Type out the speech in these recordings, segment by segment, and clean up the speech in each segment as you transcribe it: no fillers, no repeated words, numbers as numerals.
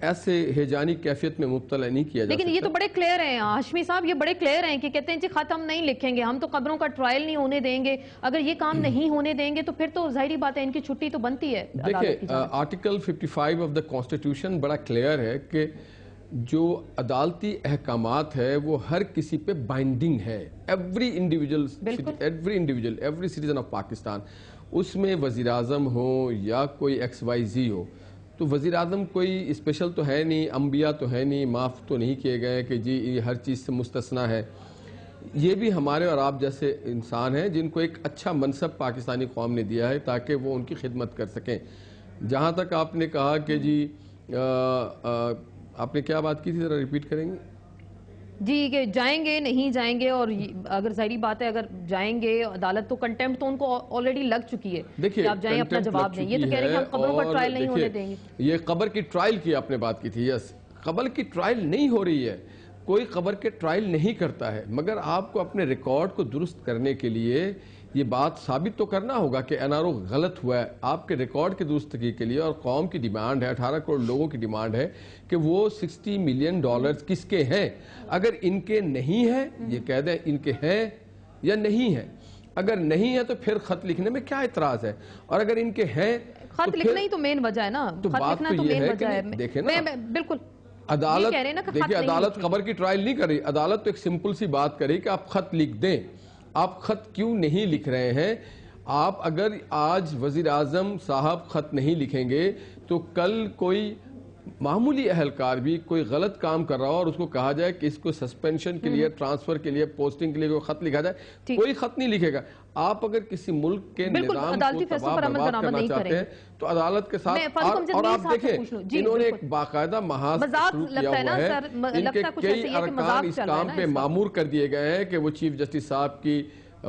ایسے ہیجانی کیفیت میں مبتلا نہیں کیا جا لیکن یہ تو بڑے کلیئر ہیں ہاشمی صاحب، یہ بڑے کلیئر ہیں کہ کہتے ہیں جی خط ہم نہیں لکھیں گے، ہم تو قبروں کا ٹرائل نہیں ہونے دیں گے. اگر یہ کام نہیں ہونے دیں گے تو پھر تو ظاہری بات ہے ان کی چھٹی تو بنتی ہے. دیکھیں آرٹیکل 55 آف دا کانسٹیٹیوشن بڑا کلیئر ہے کہ جو عدالتی احکامات ہے وہ ہر کسی پہ بائنڈنگ ہے. Every individual every citizen of Pakistan, اس میں وزیر اعظم ہو یا کوئی ایکس وائی زی ہو. تو وزیر اعظم کوئی اسپیشل تو ہے نہیں، انبیاء تو ہے نہیں، معاف تو نہیں کیے گئے کہ جی یہ ہر چیز سے مستثنیٰ ہے. یہ بھی ہمارے اور آپ جیسے انسان ہیں جن کو ایک اچھا منصب پاکستانی قوم نے دیا ہے تاکہ وہ ان کی خدمت کر سکیں. جہاں تک آپ نے کہا کہ جی آپ نے کیا بات کی تھی، ذرا ریپیٹ کریں گے؟ جی کہ جائیں گے نہیں جائیں گے، اور اگر ظاہری بات ہے اگر جائیں گے عدالت تو کنٹیمپٹ تو ان کو آلریڈی لگ چکی ہے. دیکھیے آپ جائیں اپنا جواب دیں. یہ تو کہہ رہے ہیں کہ ہم قبروں کا ٹرائل نہیں ہونے دیں گے. یہ قبر کی ٹرائل کی آپ نے بات کی تھی. یس، قبر کی ٹرائل نہیں ہو رہی ہے، کوئی قبر کے ٹرائل نہیں کرتا ہے، مگر آپ کو اپنے ریکارڈ کو درست کرنے کے لیے یہ بات ثابت تو کرنا ہوگا کہ این آر او غلط ہوا ہے. آپ کے ریکارڈ کی درستگی کے لیے، اور قوم کی ڈیمانڈ ہے، 18 کروڑ لوگوں کی ڈیمانڈ ہے کہ وہ $60 ملین کس کے ہیں. اگر ان کے نہیں ہیں یہ کہہ دیں ان کے ہیں یا نہیں ہیں. اگر نہیں ہے تو پھر خط لکھنے میں کیا اعتراض ہے، اور اگر ان کے ہیں خط لکھنا ہی تو مین وجہ ہے نا. خط لکھنا تو مین وجہ ہے. دیکھیں نا، بالکل عدالت دیکھیں عدالت قبر کی ٹرائل نہیں کر رہی. عدالت تو ایک سمپل سی بات کر رہی کہ آپ خط لکھ دیں. آپ خط کیوں نہیں لکھ رہے ہیں؟ آپ اگر آج وزیر اعظم صاحب خط نہیں لکھیں گے تو کل کوئی معمولی اہلکار بھی کوئی غلط کام کر رہا ہو اور اس کو کہا جائے کہ اس کو سسپینشن کے لیے، ٹرانسفر کے لیے، پوسٹنگ کے لیے کوئی خط لکھا جائے، کوئی خط نہیں لکھے گا. آپ اگر کسی ملک کے نظام کو تباہ برباد کرنا چاہتے ہیں تو عدالت کے ساتھ، اور آپ دیکھیں انہوں نے ایک باقاعدہ محاذ شروع کیا ہوا ہے. ان کے کئی ارکان اس کام پہ معمور کر دیے گئے ہیں کہ وہ چیف جسٹس صاحب کی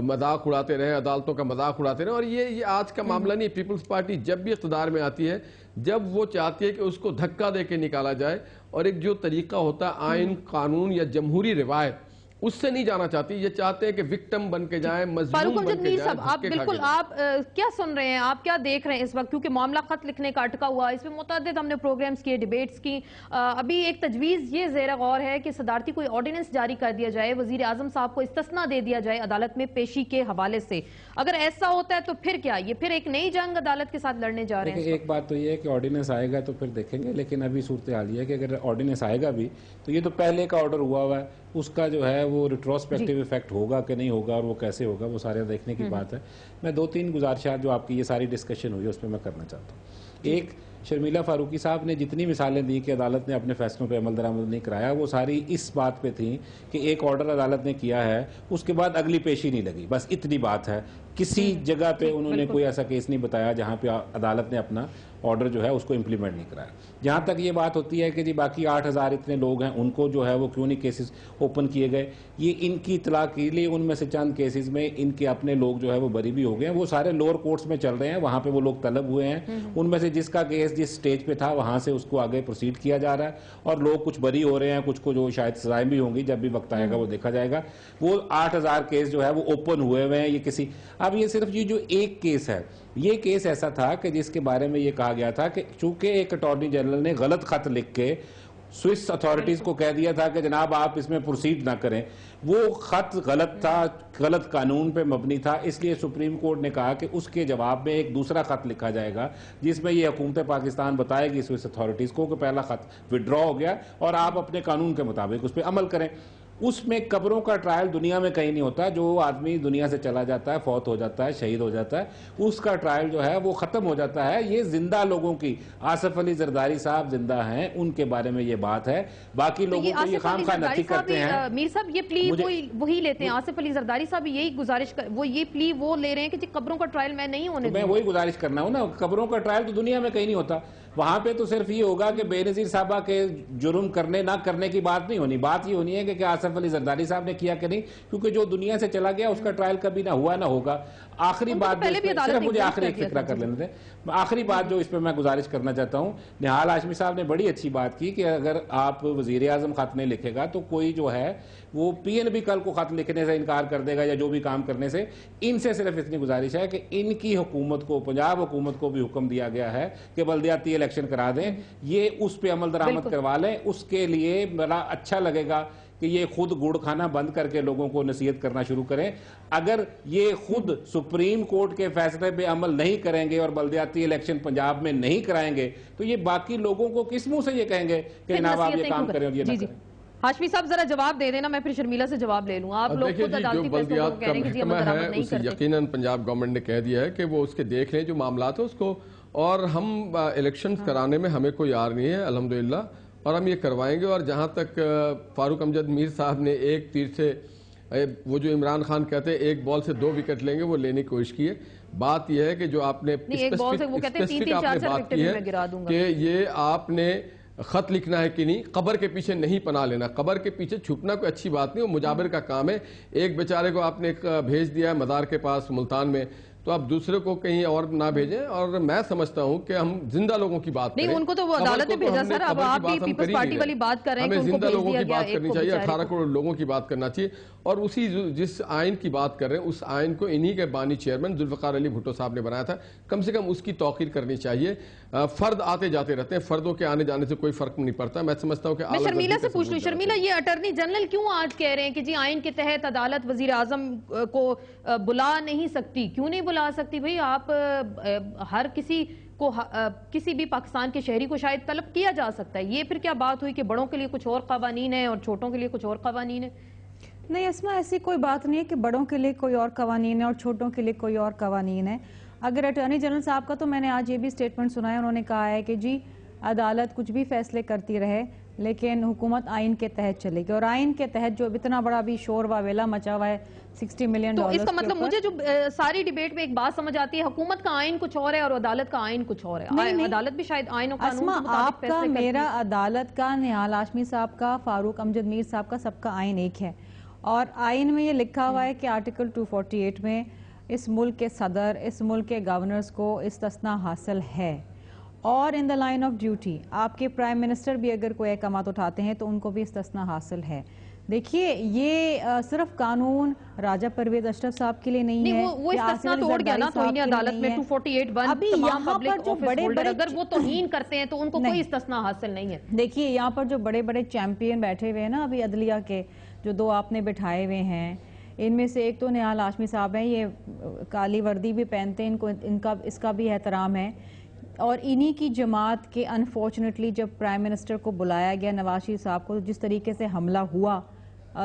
مذاق اڑاتے رہے، عدالتوں کا مذاق اڑاتے رہے. اور یہ آج کا معاملہ نہیں. پیپلز پارٹی جب بھی اقتدار میں آتی ہے، جب وہ چاہتی ہے کہ اس کو دھکا دے کے نکالا جائے اور ایک جو طریقہ ہوتا ہے آئین، قانون یا جمہوری روایت، اس سے نہیں جانا چاہتی. یہ چاہتے ہیں کہ وکٹم بن کے جائیں، مظلوم بن کے جائیں. آپ بالکل آپ کیا سن رہے ہیں، آپ کیا دیکھ رہے ہیں اس وقت؟ کیونکہ معاملہ خط لکھنے کا اٹکا ہوا، اس میں متعدد ہم نے پروگرامز کیے، ڈیبیٹس کی. ابھی ایک تجویز یہ زیر غور ہے کہ صدارتی کوئی آرڈیننس جاری کر دیا جائے، وزیر اعظم صاحب کو استثناء دے دیا جائے عدالت میں پیشی کے حوالے سے. اگر ایسا ہوتا ہے تو پھر کیا، یہ پھر ایک نئی جنگ عدالت کے ساتھ لڑنے جا رہے ہیں؟ ایک بات تو یہ ہے کہ آرڈیننس آئے گا تو پھر دیکھیں گے، لیکن ابھی صورتحال یہ ہے کہ اگر آرڈیننس آئے گا بھی تو یہ تو پہلے کا آرڈر ہوا ہے، اس کا جو ہے وہ ریٹروسپیکٹیو ایفیکٹ ہوگا کہ نہیں ہوگا اور وہ کیسے ہوگا، وہ سارے دیکھنے کی بات ہے. میں 2-3 گزارشات جو آپ کی یہ ساری ڈسکشن ہوئی ہے اس پہ میں کرنا چاہتا ہوں. ایک، شرمیلا فاروقی صاحب نے جتنی مثالیں دی کہ عدالت نے اپنے فیصلوں پہ عمل درآمد نہیں کرایا، وہ ساری اس بات پہ تھیں کہ ایک آرڈر عدالت نے کیا ہے، اس کے بعد اگلی پیشی نہیں لگی. بس اتنی بات ہے. کسی جگہ پہ انہوں نے کوئی ایسا کیس نہیں بتایا جہاں پہ عدالت نے اپنا آرڈر جو ہے اس کو امپلیمنٹ نہیں کرایا. جہاں تک یہ بات ہوتی ہے کہ جی باقی 8,000 اتنے لوگ ہیں ان کو جو ہے وہ کیوں نہیں کیسز اوپن کیے گئے، یہ ان کی اطلاع کے لیے ان میں سے چند کیسز میں ان کے اپنے لوگ جو ہے وہ بری بھی ہو گئے ہیں. وہ سارے لوور کورٹس میں چل رہے ہیں، وہاں پہ وہ لوگ طلب ہوئے ہیں. ان میں سے جس کا کیس جس سٹیج پہ تھا وہاں سے اس کو آگے پروسیڈ کیا جا رہا ہے، اور لوگ کچھ بری ہو رہے ہیں، کچھ کو جو شاید سزائیں بھی ہوں گی، جب بھی وقت آئے گا وہ دیکھا جائے گا. وہ 8,000 کیس جو ہے وہ اوپن ہوئے ہوئے ہیں. یہ کسی اب یہ صرف یہ جو ایک کیس ہے، یہ کیس ایسا تھا کہ جس کے بارے میں یہ کہا گیا تھا کہ چونکہ ایک اٹارنی جنرل نے غلط خط لکھ کے سوئس اتھارٹیز کو کہہ دیا تھا کہ جناب آپ اس میں پروسیڈ نہ کریں، وہ خط غلط تھا، غلط قانون پہ مبنی تھا. اس لیے سپریم کورٹ نے کہا کہ اس کے جواب میں ایک دوسرا خط لکھا جائے گا جس میں یہ حکومت پاکستان بتائے گی سوئس اتھارٹیز کو کہ پہلا خط وڈرا ہو گیا اور آپ اپنے قانون کے مطابق اس پہ عمل کریں. اس میں قبروں کا ٹرائل دنیا میں کہیں نہیں ہوتا. جو آدمی دنیا سے چلا جاتا ہے، فوت ہو جاتا ہے، شہید ہو جاتا ہے، اس کا ٹرائل جو ہے وہ ختم ہو جاتا ہے. یہ زندہ لوگوں کی، آصف علی زرداری صاحب زندہ ہیں، ان کے بارے میں یہ بات ہے. باقی لوگوں کو یہ خام خواہ نفی کرتے ہیں. میر صاحب یہ پلی وہی لیتے ہیں، آصف علی زرداری صاحب یہی گزارش وہ یہ پلی وہ لے رہے ہیں کہ جی قبروں کا ٹرائل میں نہیں ہونے دوں. میں وہی گزارش کرنا ہوں نا، قبروں کا ٹرائل تو دنیا میں کہیں نہیں ہوتا. وہاں پہ تو صرف یہ ہوگا کہ بے نظیر صاحبہ کے جرم کرنے نہ کرنے کی بات نہیں ہونی. بات یہ ہونی ہے کہ آصف علی زرداری صاحب نے کیا کہ نہیں، کیونکہ جو دنیا سے چلا گیا اس کا ٹرائل کبھی نہ ہوا نہ ہوگا. آخری بات صرف مجھے آخری ایک فکرہ کر لینے دیں. آخری بات جو اس پہ میں گزارش کرنا چاہتا ہوں، نہال ہاشمی صاحب نے بڑی اچھی بات کی کہ اگر آپ وزیر اعظم خط نہیں لکھے گا تو کوئی جو ہے وہ پی این بی کل کو خط لکھنے سے انکار کر دے گا یا جو بھی کام کرنے سے. ان سے صرف اتنی گزارش ہے کہ ان کی حکومت کو، پنجاب حکومت کو بھی حکم دیا گیا ہے کہ بلدیاتی الیکشن کرا دیں، یہ اس پہ عمل درآمد کروا لیں. اس کے لیے بڑا اچھا لگے گا کہ یہ خود گڑ کھانا بند کر کے لوگوں کو نصیحت کرنا شروع کریں. اگر یہ خود سپریم کورٹ کے فیصلے پہ عمل نہیں کریں گے اور بلدیاتی الیکشن پنجاب میں نہیں کرائیں گے تو یہ باقی لوگوں کو کس منہ سے یہ کہیں گے کہ جناب آپ یہ کام کریں اور یہ نہ کریں. ہاشمی صاحب ذرا جواب دے دینا, میں پھر شرمیلا سے جواب لے لوں. آپ لوگ خود عدالتی فیصلوں کو کہہ رہے ہیں کہ جی عمل درآمد نہیں کرتے. یقیناً پنجاب گورنمنٹ نے کہہ دیا ہے کہ وہ اس کے دیکھ لیں جو معاملات ہیں اس کو, اور ہم الیکشن کرانے میں ہمیں کوئی یار نہیں ہے الحمدللہ, اور ہم یہ کروائیں گے. اور جہاں تک فاروق امجد میر صاحب نے ایک تیر سے وہ جو عمران خان کہتے ہیں ایک بال سے 2 وکٹ لیں گے, وہ لینے کی کوشش کی ہے. بات یہ ہے کہ جو آپ نے اسپیسفک آپ نے بات کی ہے کہ یہ آپ نے خط لکھنا ہے کہ نہیں, قبر کے پیچھے نہیں پناہ لینا. قبر کے پیچھے چھپنا کوئی اچھی بات نہیں, وہ مجابر کا کام ہے. ایک بیچارے کو آپ نے بھیج دیا ہے مدار کے پاس ملتان میں, تو آپ دوسرے کو کہیں اور نہ بھیجیں. اور میں سمجھتا ہوں کہ ہم زندہ لوگوں کی بات کریں. نہیں, ان کو تو وہ عدالت نے بھیجا سر. اب آپ بھی پیپلز پارٹی والی بات کر رہے ہیں کہ ہمیں زندہ لوگوں کی بات کرنی چاہیے, 18 کروڑ لوگوں کی بات کرنا چاہیے. اور اسی جس آئین کی بات کر رہے ہیں اس آئین کو انہی کے بانی چیئرمین ذوالفقار علی بھٹو صاحب نے بنایا تھا. کم سے کم اس کی توقیر کرنی چاہیے. فرد آتے جاتے رہتے ہیں, فردوں کے آنے جانے سے کوئی فرق نہیں پڑتا. میں سمجھتا ہوں کہ میں شرمیلا سے پوچھ لوں. شرمیلا, یہ اٹارنی جنرل کیوں آج کہہ رہے ہیں کہ جی آئین کے تحت عدالت وزیر اعظم کو بلا نہیں سکتی؟ کیوں نہیں بلا سکتی بھئی؟ آپ ہر کسی کو, کسی بھی پاکستان کے شہری کو شاید طلب کیا جا سکتا ہے. یہ پھر کیا بات ہوئی کہ بڑوں کے لیے کچھ اور قوانین ہیں اور چھوٹوں کے لیے کچھ اور قوانین ہیں؟ نہیں اسما, ایسی کوئی بات نہیں ہے کہ بڑوں کے لیے کوئی اور قوانین ہے اور چھوٹوں کے لیے کوئی اور قوانین ہے. اگر اٹارنی جنرل صاحب کا, تو میں نے آج یہ بھی سٹیٹمنٹ سنا ہے, انہوں نے کہا ہے کہ جی عدالت کچھ بھی فیصلے کرتی رہے لیکن حکومت آئین کے تحت چلے گی. اور آئین کے تحت جو اتنا بڑا بھی شور واویلا مچا ہوا ہے $60 ملین, تو اس کا مطلب مجھے جو ساری ڈیبیٹ میں ایک بات سمجھ آتی ہے, حکومت کا آئین کچھ اور ہے اور عدالت کا آئین کچھ اور ہے. عدالت بھی شاید آئین و قانون کے مطابق فیصلے کرتی ہے. میرا, عدالت کا, نہال ہاشمی صاحب کا, فاروق امجد میر صاحب کا, سب کا آئین ایک ہے. اور آئین میں یہ لکھا ہوا ہے کہ آرٹیکل 248 میں اس ملک کے صدر, اس ملک کے گورنرز کو استثناء حاصل ہے. اور ان دا لائن آف ڈیوٹی آپ کے پرائم منسٹر بھی اگر کوئی احکامات اٹھاتے ہیں تو ان کو بھی استثناء حاصل ہے. دیکھیے یہ صرف قانون راجہ پرویز اشرف صاحب کے لیے نہیں ہے, وہ استثناء توڑ گیا نا توہین عدالت میں 248(1). تمام پبلک آفس ہولڈر اگر وہ توہین کرتے ہیں تو ان کو کوئی استثناء حاصل نہیں ہے. دیکھیے یہاں پر جو بڑے بڑے چیمپئن بیٹھے ہوئے ہیں نا ابھی عدلیہ کے, جو 2 آپ نے بٹھائے ہوئے ہیں, ان میں سے ایک تو نہال ہاشمی صاحب ہیں, یہ کالی وردی بھی پہنتے ہیں, ان کو اس کا بھی احترام ہے. اور انہی کی جماعت کے انفارچونیٹلی جب پرائم منسٹر کو بلایا گیا, نواز شریف صاحب کو, جس طریقے سے حملہ ہوا,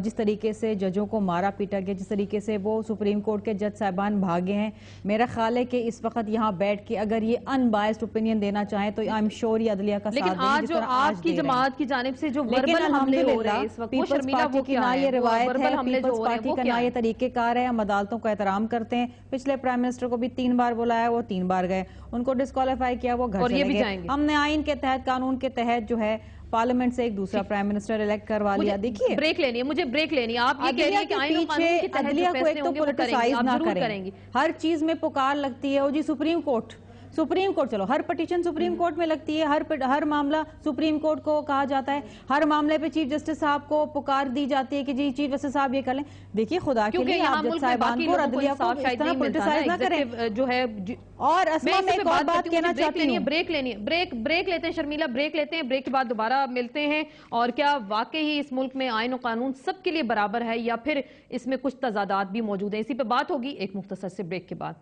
جس طریقے سے ججوں کو مارا پیٹا گیا, جس طریقے سے وہ سپریم کورٹ کے جج صاحبان بھاگے ہیں, میرا خیال ہے کہ اس وقت یہاں بیٹھ کے اگر یہ ان بائسڈ اوپینین دینا چاہیں تو آئی ایم شور یہ عدلیہ کا ساتھ دیں. لیکن آج جو آپ کی جماعت کی جانب سے جو وربل حملے ہو رہے ہیں اس وقت, وہ شرمیلا وہ کیا ہے؟ یہ روایت ہے, پیپلز پارٹی کا نہ یہ طریقہ کار ہے, ہم عدالتوں کا احترام کرتے ہیں. پچھلے پرائم منسٹر کو بھی 3 بار بلایا, وہ 3 بار گئے, ان کو ڈسکوالیفائی کیا, وہ گھر چلے گئے. ہم نے آئین کے تحت, قانون کے تحت جو ہے پارلیمنٹ سے ایک دوسرا پرائم منسٹر الیکٹ کروا لیا. دیکھیے بریک لینی ہے, مجھے بریک لینی ہے. آپ یہ کہہ رہی ہیں کہ آئین و قانون کے تحت جو فیصلے ہوں گے وہ پولیٹیسائز نہ کریں گی. ہر چیز میں پکار لگتی ہے, وہ جی سپریم کورٹ, چلو ہر پٹیشن سپریم کورٹ میں لگتی ہے, ہر معاملہ سپریم کورٹ کو کہا جاتا ہے, ہر معاملے پہ چیف جسٹس صاحب کو پکار دی جاتی ہے کہ جی چیف جسٹس صاحب یہ کر لیں. دیکھیے خدا کے لیے آپ جج صاحبان کو, عدلیہ کو اس طرح پولیٹیسائز نہ کریں. جو ہے اور اسما میں ایک اور بات کہنا چاہتی ہوں, بریک لینی ہے, بریک لیتے ہیں شرمیلا, بریک لیتے ہیں. بریک کے بعد دوبارہ ملتے ہیں. اور کیا واقعی اس ملک میں آئین و قانون سب کے لیے برابر ہے یا پھر اس میں کچھ تضادات بھی موجود ہیں؟ اسی پہ بات ہوگی ایک مختصر سے بریک کے بعد.